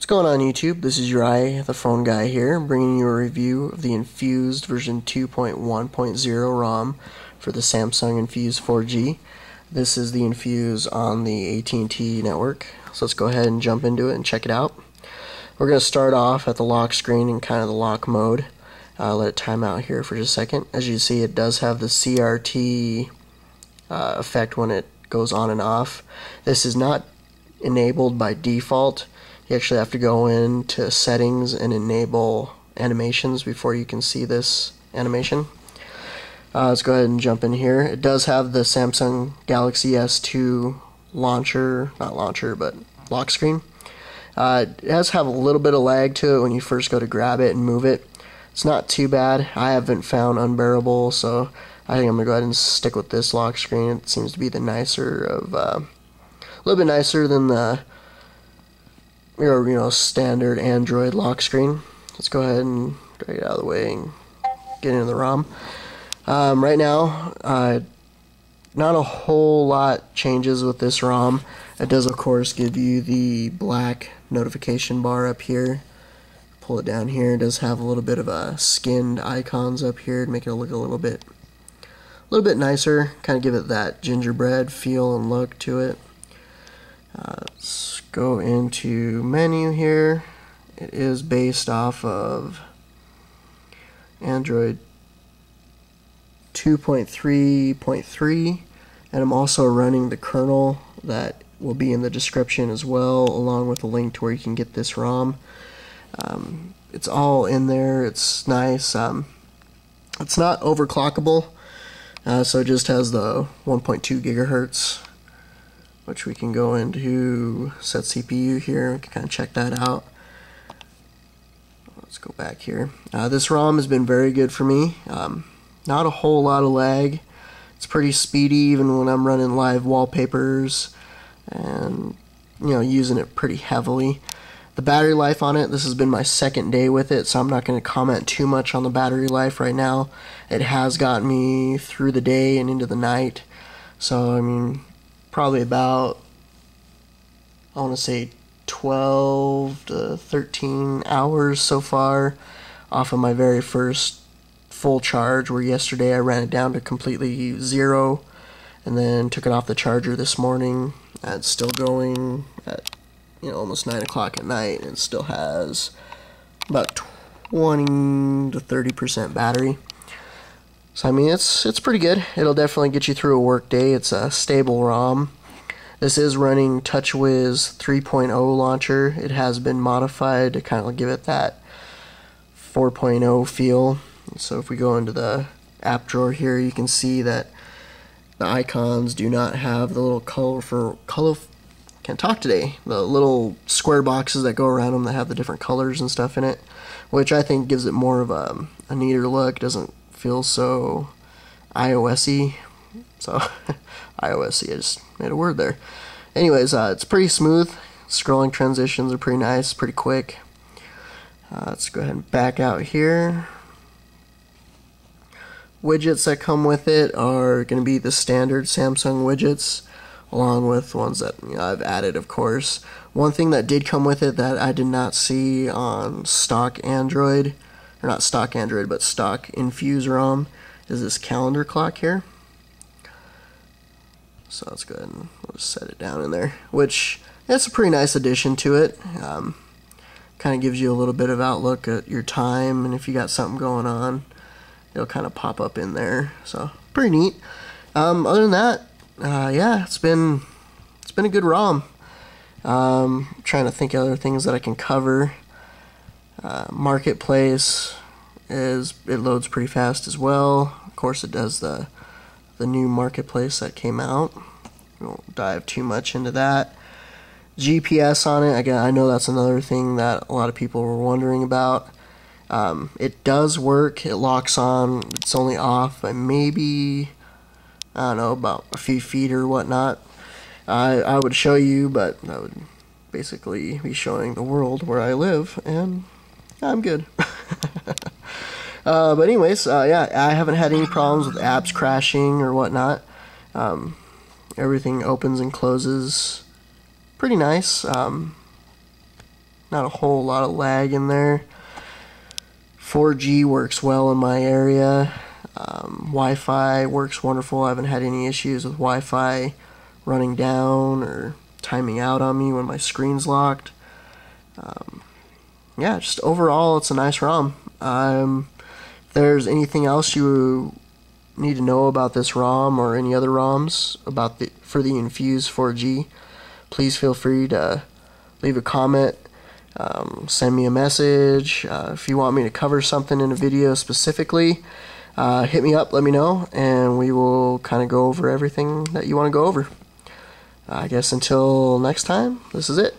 going on YouTube? This is your the phone guy here, bringing you a review of the Infused version 2.1.0 ROM for the Samsung Infuse 4G. This is the Infuse on the At&t network, so let's go ahead and jump into it and check it out. We're going to start off at the lock screen in kind of the lock mode. Let it time out here for just a second. As you see, it does have the CRT effect when it goes on and off. This is not enabled by default. You actually have to go into settings and enable animations before you can see this animation. Let's go ahead and jump in here. It does have the Samsung Galaxy S2 launcher, not launcher, but lock screen. It does have a little bit of lag to it when you first go to grab it and move it. It's not too bad. I haven't found unbearable, so I think I'm going to go ahead and stick with this lock screen. It seems to be the nicer of, a little bit nicer than the standard Android lock screen. Let's go ahead and drag it out of the way and get into the ROM. Right now, not a whole lot changes with this ROM. It does, of course, give you the black notification bar up here. Pull it down here. It does have a little bit of skinned icons up here to make it look a little bit nicer. Kind of give it that gingerbread feel and look to it. Let's go into menu here. It is based off of Android 2.3.3, and I'm also running the kernel that will be in the description as well, along with a link to where you can get this ROM. It's all in there. It's nice. It's not overclockable, so it just has the 1.2 gigahertz, which we can go into set CPU here. We can kind of check that out. Let's go back here. This ROM has been very good for me. Not a whole lot of lag. It's pretty speedy even when I'm running live wallpapers and using it pretty heavily. The battery life on it, this has been my second day with it, so I'm not going to comment too much on the battery life right now. It has got me through the day and into the night, so I mean probably about, I want to say 12 to 13 hours so far off of my very first full charge, where yesterday I ran it down to completely zero and then took it off the charger this morning. It's still going at almost 9 o'clock at night, and it still has about 20 to 30% battery. So I mean it's pretty good. It'll definitely get you through a work day. It's a stable ROM. This is running TouchWiz 3.0 launcher. It has been modified to kind of give it that 4.0 feel. So if we go into the app drawer here, you can see that the icons do not have the little the little square boxes that go around them that have the different colors and stuff in it, which I think gives it more of a neater look. It doesn't feel so iOS-y. So iOS-y, I just made a word there. Anyways, it's pretty smooth. Scrolling transitions are pretty nice, pretty quick. Let's go ahead and back out here. Widgets that come with it are going to be the standard Samsung widgets, along with ones that I've added, of course. One thing that did come with it that I did not see on stock Android, or not stock Android, but stock Infuse ROM, is this calendar clock here. So let's go ahead and we'll just set it down in there, which that's a pretty nice addition to it. Kind of gives you a little bit of outlook at your time, and if you got something going on, it'll kind of pop up in there. So pretty neat. Other than that, yeah, it's been a good ROM. Trying to think of other things that I can cover. Marketplace it loads pretty fast as well. Of course, it does the new Marketplace that came out. We won't dive too much into that. GPS on it, again, I know that's another thing that a lot of people were wondering about. It does work. It locks on. It's only off by maybe, I don't know, about a few feet or whatnot. I would show you, but that would basically be showing the world where I live, and I'm good. But anyways, yeah, I haven't had any problems with apps crashing or whatnot. Everything opens and closes pretty nice. not a whole lot of lag in there. 4G works well in my area. Wi-Fi works wonderful. I haven't had any issues with Wi-Fi running down or timing out on me when my screen's locked. Yeah, just overall, it's a nice ROM. If there's anything else you need to know about this ROM or any other ROMs for the Infuse 4G, please feel free to leave a comment, send me a message. If you want me to cover something in a video specifically, hit me up, let me know, and we will kind of go over everything that you want to go over. I guess until next time, this is it.